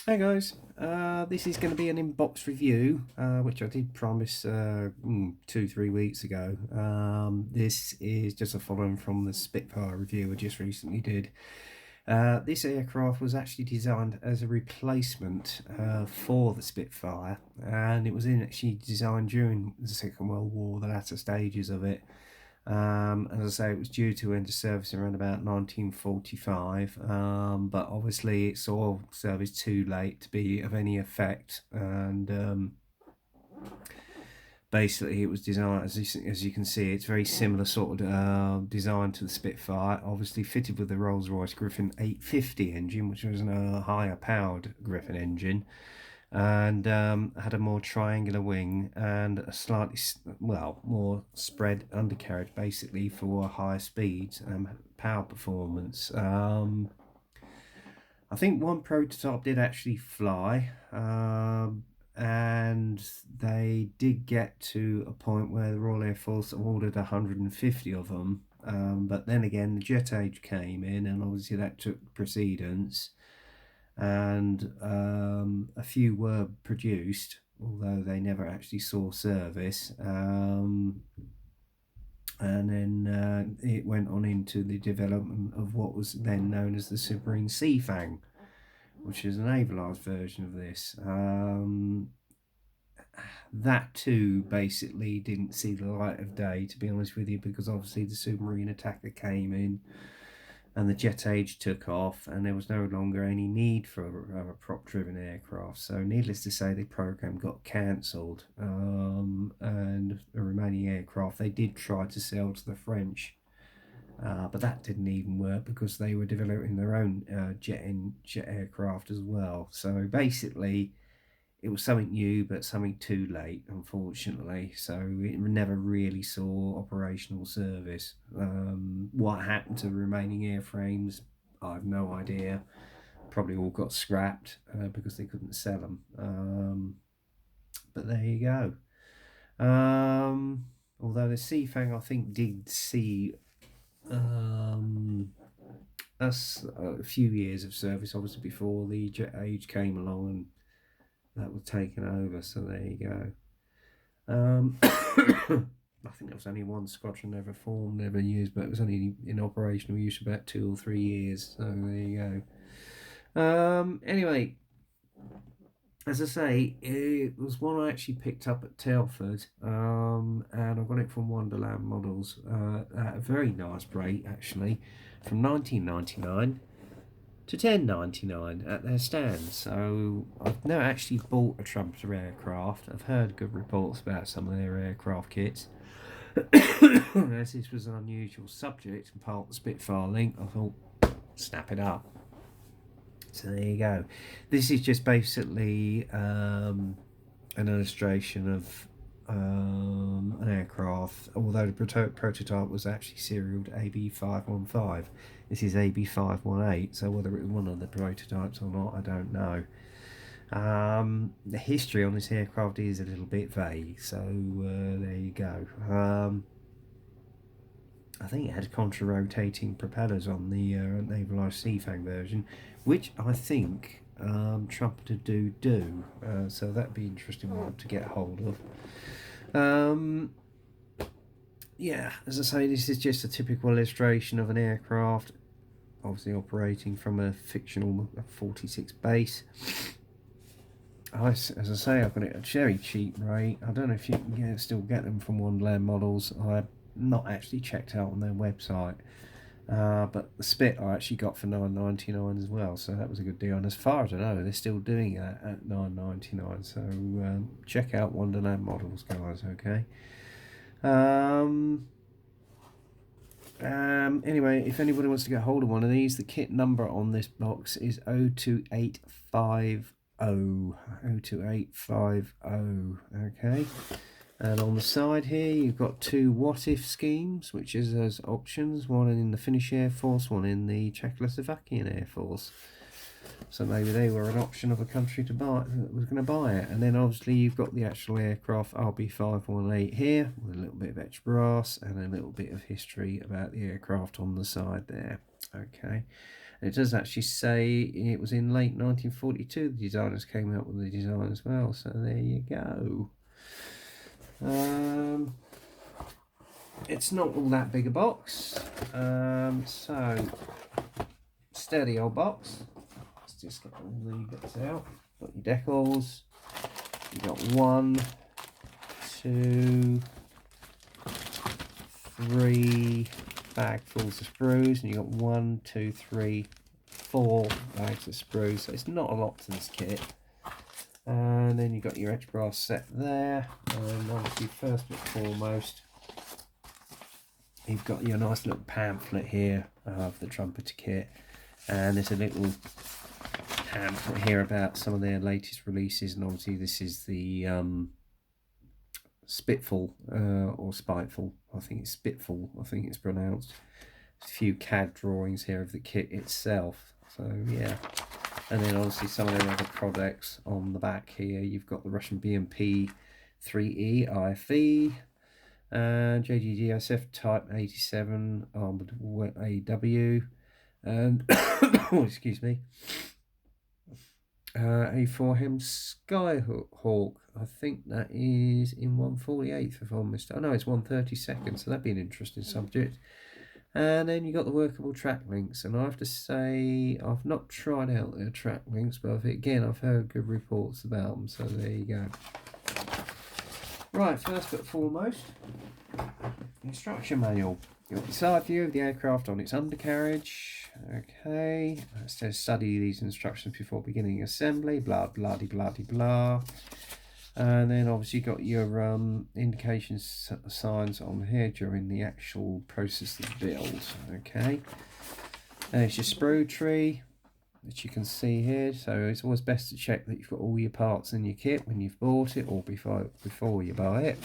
Hey guys, this is going to be an inbox review, which I did promise 2-3 weeks ago. This is just a following from the Spitfire review I just recently did. This aircraft was actually designed as a replacement for the Spitfire, and it was actually designed during the Second World War, the latter stages of it. As I say, it was due to enter service around about 1945, but obviously it saw service too late to be of any effect, and basically it was designed, as you can see, it's very similar sort of design to the Spitfire, obviously fitted with the Rolls-Royce Griffin 850 engine, which was a higher powered Griffin engine, and had a more triangular wing and a slightly more spread undercarriage, basically for higher speeds and power performance. I think one prototype did actually fly, and they did get to a point where the Royal Air Force ordered 150 of them, but then again the jet age came in and obviously that took precedence, and a few were produced, although they never actually saw service. And then it went on into the development of what was then known as the Supermarine Fang, which is an avalised version of this. That too basically didn't see the light of day, to be honest with you, because obviously the submarine attacker came in and the jet age took off, and there was no longer any need for a prop-driven aircraft. So needless to say, the program got cancelled, and the remaining aircraft they did try to sell to the French, but that didn't even work because they were developing their own jet aircraft as well. So basically, it was something new, but something too late, unfortunately. So it never really saw operational service. What happened to the remaining airframes, I have no idea. Probably all got scrapped because they couldn't sell them. But there you go. Although the Seafang, I think, did see us a few years of service, obviously, before the jet age came along and that was taken over. So there you go. I think there was only one squadron ever formed, ever used, but it was only in operational use for about 2 or 3 years. So there you go. Anyway, as I say, it was one I actually picked up at Telford, and I got it from Wonderland Models at a very nice rate, actually, from 1999 to 10.99 at their stand. So I've never actually bought a Trumpeter aircraft. I've heard good reports about some of their aircraft kits. As this was an unusual subject and part of the Spitfire link, I thought, snap it up. So there you go. This is just basically an illustration of an aircraft, although the prototype was actually serialed AB515. This is AB518, so whether it was one of the prototypes or not, I don't know. The history on this aircraft is a little bit vague, so there you go. I think it had contra-rotating propellers on the navalised Seafang version, which I think Trumpeter do. So that'd be interesting one to get hold of. Yeah, as I say, this is just a typical illustration of an aircraft, obviously operating from a fictional 46 base. As I say, I've got it at a very cheap rate. I don't know if you can still get them from Wonderland Models. I've not actually checked out on their website. But the Spit I actually got for $9.99 as well, so that was a good deal. And as far as I know, they're still doing that at $9.99. So check out Wonderland Models, guys. Okay. Anyway, if anybody wants to get hold of one of these, the kit number on this box is 02850. 02850. Okay. And on the side here, you've got two what if schemes, which is as options, one in the Finnish Air Force, one in the Czechoslovakian Air Force. So maybe they were an option of a country to buy that was going to buy it. And then obviously you've got the actual aircraft RB518 here, with a little bit of extra brass and a little bit of history about the aircraft on the side there. Okay. It does actually say it was in late 1942 the designers came out with the design as well, so there you go. It's not all that big a box, so sturdy old box. Let's just get all the bits out. Got your decals, you got 1, 2, 3 bagfuls of sprues, and you got 1, 2, 3, 4 bags of sprues, so it's not a lot to this kit. And then you've got your edge brass set there, and obviously first and foremost you've got your nice little pamphlet here of the Trumpeter kit, and there's a little pamphlet here about some of their latest releases, and obviously this is the Spiteful or Spiteful, I think it's Spiteful, I think it's pronounced. There's a few CAD drawings here of the kit itself, so yeah. And then obviously some of their other products on the back here. You've got the Russian BMP 3E IFE, JGGSF Type 87 Armoured AW, and oh, excuse me, A4M Skyhawk. I think that is in 1/48th if I'm mistaken. Oh no, it's 1/32nd, so that'd be an interesting subject. And then you got the workable track links, and I have to say I've not tried out their track links, but again I've heard good reports about them, so there you go. Right, first but foremost, instruction manual. You've got the side view of the aircraft on its undercarriage. Okay, it says study these instructions before beginning assembly, blah blah de blah de blah. And then obviously you got your indication signs on here during the actual process of the build. Okay, there's your sprue tree that you can see here, so it's always best to check that you've got all your parts in your kit when you've bought it, or before you buy it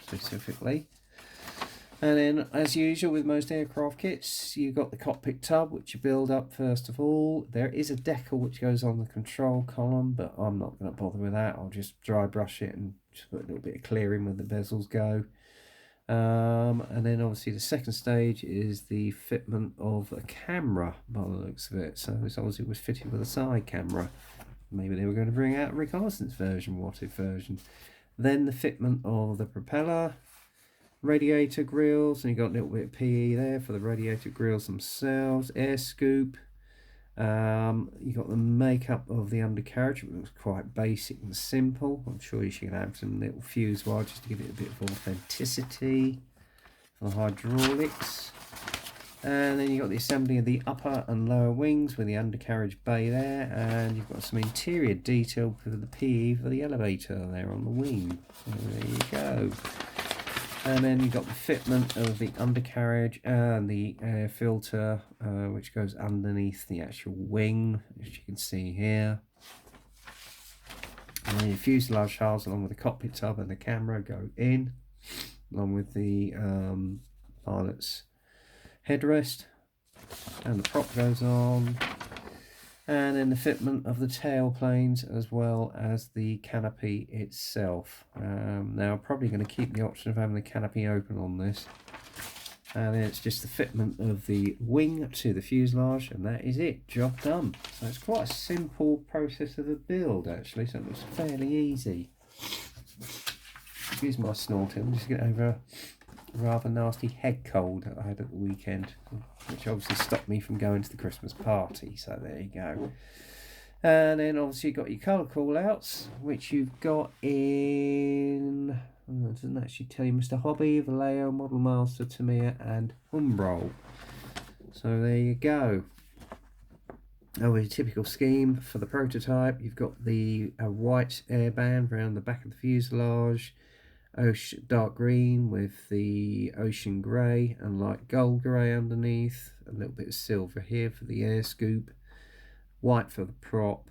specifically. And then, as usual with most aircraft kits, you've got the cockpit tub, which you build up first of all. There is a decal which goes on the control column, but I'm not going to bother with that. I'll just dry brush it and just put a little bit of clearing where the bezels go. And then obviously the second stage is the fitment of a camera by the looks of it. So it's obviously was fitted with a side camera. Maybe they were going to bring out a reconnaissance version, what if version. Then the fitment of the propeller, radiator grills, and you got a little bit of PE there for the radiator grills themselves, air scoop. You got the makeup of the undercarriage, which looks quite basic and simple. I'm sure you should have some little fuse wire just to give it a bit of authenticity for hydraulics. And then you've got the assembly of the upper and lower wings with the undercarriage bay there, and you've got some interior detail for the PE for the elevator there on the wing. So there you go. And then you've got the fitment of the undercarriage and the air filter, which goes underneath the actual wing, as you can see here. And then your fuselage halves along with the cockpit tub and the camera go in, along with the pilot's headrest, and the prop goes on. And then the fitment of the tail planes as well as the canopy itself. Now I'm probably going to keep the option of having the canopy open on this. And then it's just the fitment of the wing to the fuselage, and that is it, job done. So it's quite a simple process of a build actually, so it looks fairly easy. Excuse my snorting, I'm just getting over a rather nasty head cold that I had at the weekend, which obviously stopped me from going to the Christmas party, so there you go. And then obviously you've got your colour call-outs, which you've got in, it doesn't actually tell you, Mr. Hobby, Vallejo, Model Master, Tamiya and Umbro. So there you go. Now a typical scheme for the prototype, you've got the white airband around the back of the fuselage, dark green with the ocean grey and light gold grey underneath, a little bit of silver here for the air scoop, white for the prop,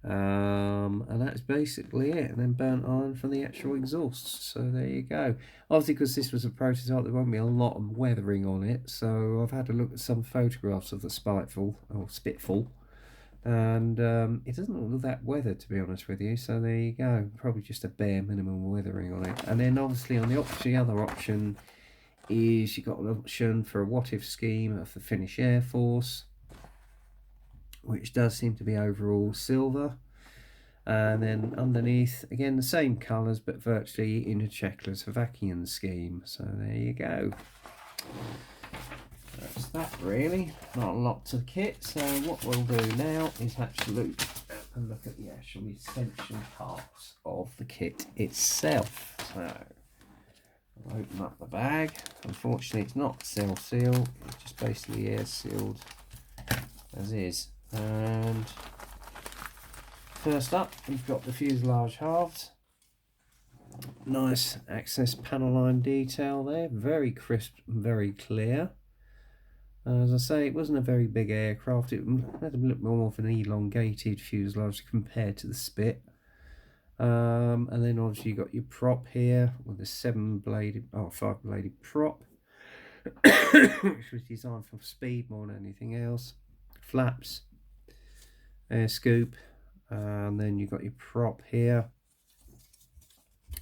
and that's basically it. And then burnt iron for the actual exhausts. So there you go. Obviously, because this was a prototype, there won't be a lot of weathering on it, so I've had a look at some photographs of the Spiteful or Spiteful, and it doesn't look that weathered, to be honest with you, so there you go. Probably just a bare minimum weathering on it. And then obviously on the other option is you've got an option for a what if scheme of the Finnish Air Force, which does seem to be overall silver. And then underneath, again, the same colours, but virtually in a Czechoslovakian scheme. So there you go. That's that really. Not a lot to the kit. So what we'll do now is actually have a look at the actual essential parts of the kit itself. So I'll open up the bag. Unfortunately, it's not self-sealed. It's just basically air sealed as is. And first up, we've got the fuselage halves. Nice access panel line detail there, very crisp and very clear. As I say, it wasn't a very big aircraft. It had a little more of an elongated fuselage compared to the Spit. And then obviously you got your prop here with a 5-bladed prop, which was designed for speed more than anything else. Flaps, air scoop, and then you've got your prop here.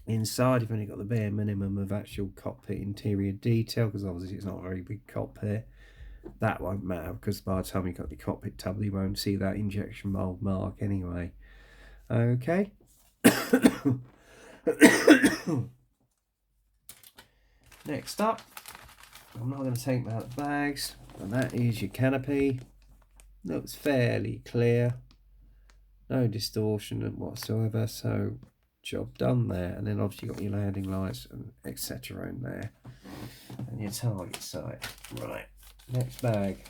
Inside, you've only got the bare minimum of actual cockpit interior detail, because obviously it's not a very big cockpit. That won't matter, because by the time you've got the cockpit tub, you won't see that injection mold mark anyway. Okay. Next up, I'm not going to take them out of the bags, and that is your canopy. Looks fairly clear, no distortion whatsoever, so job done there. And then obviously you've got your landing lights and etc. in there, and your target sight. Right, next bag.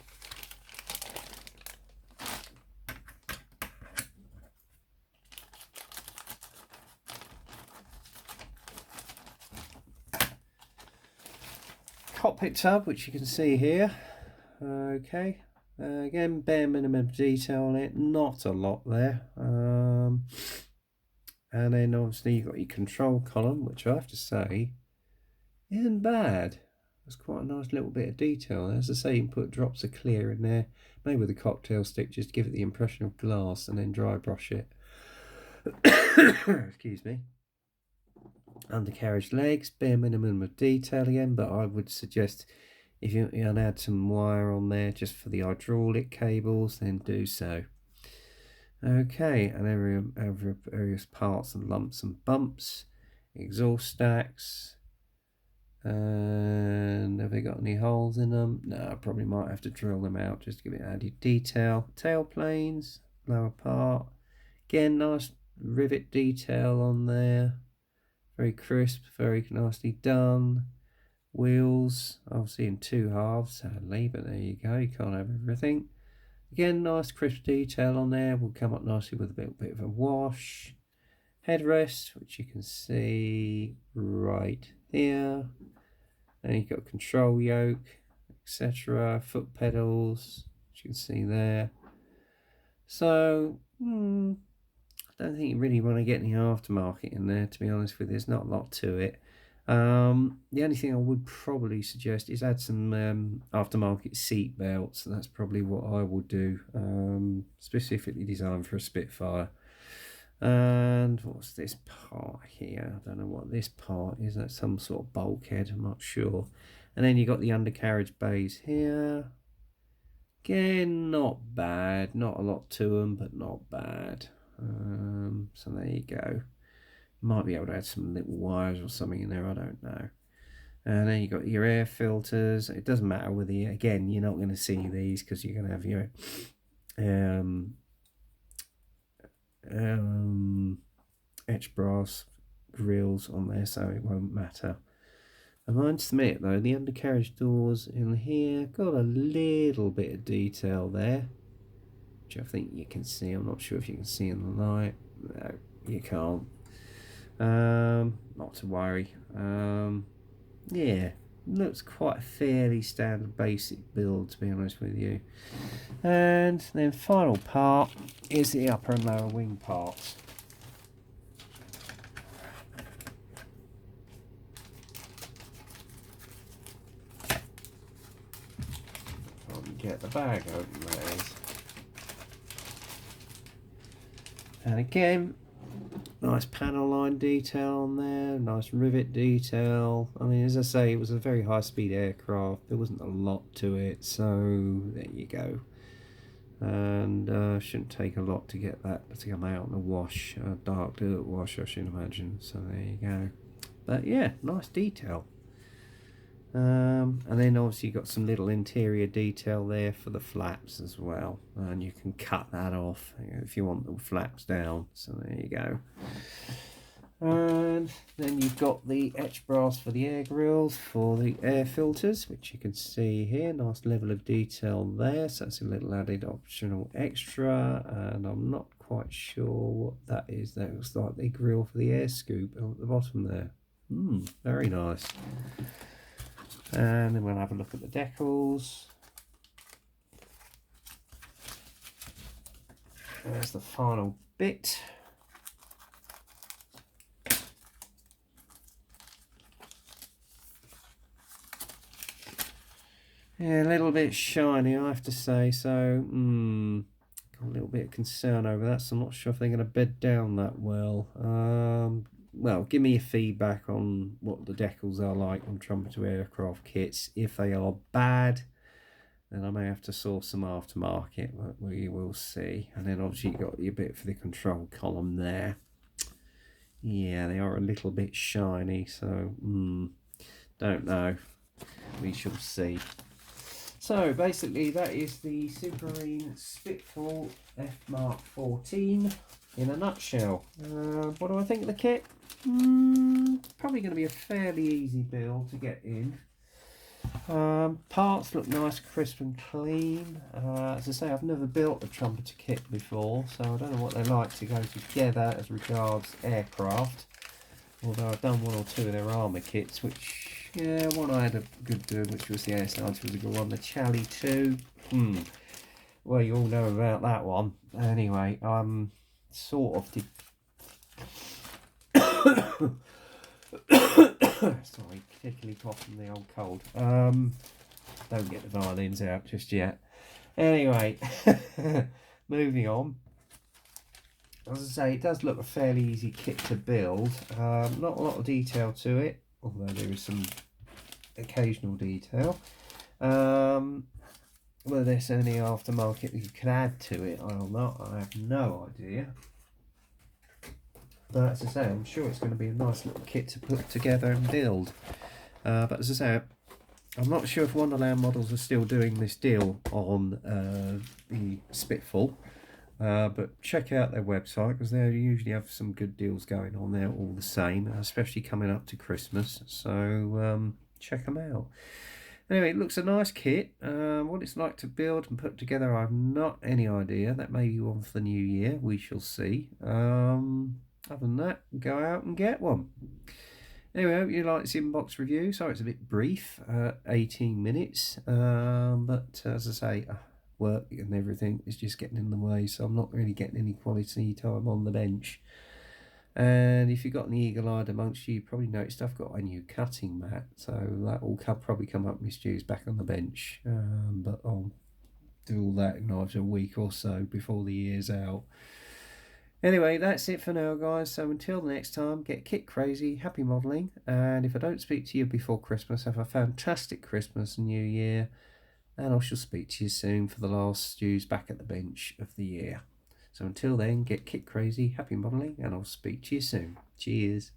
Cockpit tub, which you can see here. Okay, again, bare minimum detail on it, not a lot there. And then obviously you've got your control column, which I have to say isn't bad. There's quite a nice little bit of detail. As I say, you can put drops of clear in there, maybe with a cocktail stick, just to give it the impression of glass, and then dry brush it. Excuse me. Undercarriage legs, bare minimum of detail again, but I would suggest if you can add some wire on there just for the hydraulic cables, then do so. Okay, and various parts and lumps and bumps, exhaust stacks, and have they got any holes in them? No, I probably might have to drill them out just to give it added detail. Tail planes, lower part, again, nice rivet detail on there. Very crisp, very nicely done. Wheels, obviously in 2 halves, sadly, but there you go, you can't have everything. Again, nice crisp detail on there, will come up nicely with a bit of a wash. Headrest, which you can see right here. Then you've got control yoke, etc. Foot pedals, which you can see there. So, I don't think you really want to get any aftermarket in there, to be honest with you. There's not a lot to it. The only thing I would probably suggest is add some aftermarket seat belts. That's probably what I would do, specifically designed for a Spitfire. And what's this part here? I don't know what this part is. That's some sort of bulkhead, I'm not sure. And then you got the undercarriage bays here. Again, not bad. Not a lot to them, but not bad. So there you go. Might be able to add some little wires or something in there, I don't know. And then you got your air filters. It doesn't matter whether again, you're not going to see these because you're going to have your etched brass grills on there, so it won't matter. I must admit though, the undercarriage doors in here got a little bit of detail there, which I think you can see. I'm not sure if you can see in the light. No, you can't. Not to worry. Yeah, looks quite a fairly standard basic build, to be honest with you. And then final part is the upper and lower wing parts. Get the bag open, that is. And again, nice panel line detail on there, nice rivet detail. I mean, as I say, it was a very high speed aircraft. There wasn't a lot to it, so there you go. and shouldn't take a lot to get that to come out in the wash. Dark dirt wash, I should imagine. So there you go. But yeah, nice detail. And then obviously you've got some little interior detail there for the flaps as well, and you can cut that off if you want the flaps down. So there you go. And then you've got the etch brass for the air grills for the air filters, which you can see here. Nice level of detail there, so that's a little added optional extra, and I'm not quite sure what that is. That looks like the grill for the air scoop at the bottom there. Very nice. And then we'll have a look at the decals. There's the final bit. Yeah, a little bit shiny, I have to say, so got a little bit of concern over that, so I'm not sure if they're going to bed down that well. Well, give me your feedback on what the decals are like on Trumpeter aircraft kits. If they are bad, then I may have to source some aftermarket, but we will see. And then obviously you've got your bit for the control column there. Yeah, they are a little bit shiny, so don't know. We shall see. So basically that is the Supermarine Spiteful F.Mk14 in a nutshell. What do I think of the kit? Probably going to be a fairly easy build to get in. Parts look nice, crisp and clean. As I say, I've never built a Trumpeter kit before, so I don't know what they're like to go together as regards aircraft. Although I've done one or two of their armour kits, which, yeah, one I had a good do, which was the S90, was a good one. The Chally 2, well, you all know about that one. Anyway, sort of did... Sorry, particularly coughing the old cold. Don't get the violins out just yet. Anyway, moving on. As I say, it does look a fairly easy kit to build. Not a lot of detail to it, although there is some occasional detail. Whether there's any aftermarket that you can add to it or not, I have no idea. But as I say, I'm sure it's going to be a nice little kit to put together and build. But as I say, I'm not sure if Wonderland Models are still doing this deal on the Spiteful. But check out their website, because they usually have some good deals going on there all the same, especially coming up to Christmas. So check them out. Anyway, it looks a nice kit. What it's like to build and put together, I've not any idea. That may be one for the new year. We shall see. Other than that, go out and get one. Anyway, I hope you like this inbox review. Sorry it's a bit brief, 18 minutes. But as I say, work and everything is just getting in the way, so I'm not really getting any quality time on the bench. And if you've got an eagle-eyed amongst you, probably noticed I've got a new cutting mat, so that will probably come up my stews back on the bench. But I'll do all that in after a week or so before the year's out. Anyway, that's it for now, guys. So until the next time, get kit crazy, happy modelling, and if I don't speak to you before Christmas, have a fantastic Christmas and New Year, and I shall speak to you soon for the last stews back at the bench of the year. So until then, get kit crazy, happy modelling, and I'll speak to you soon. Cheers.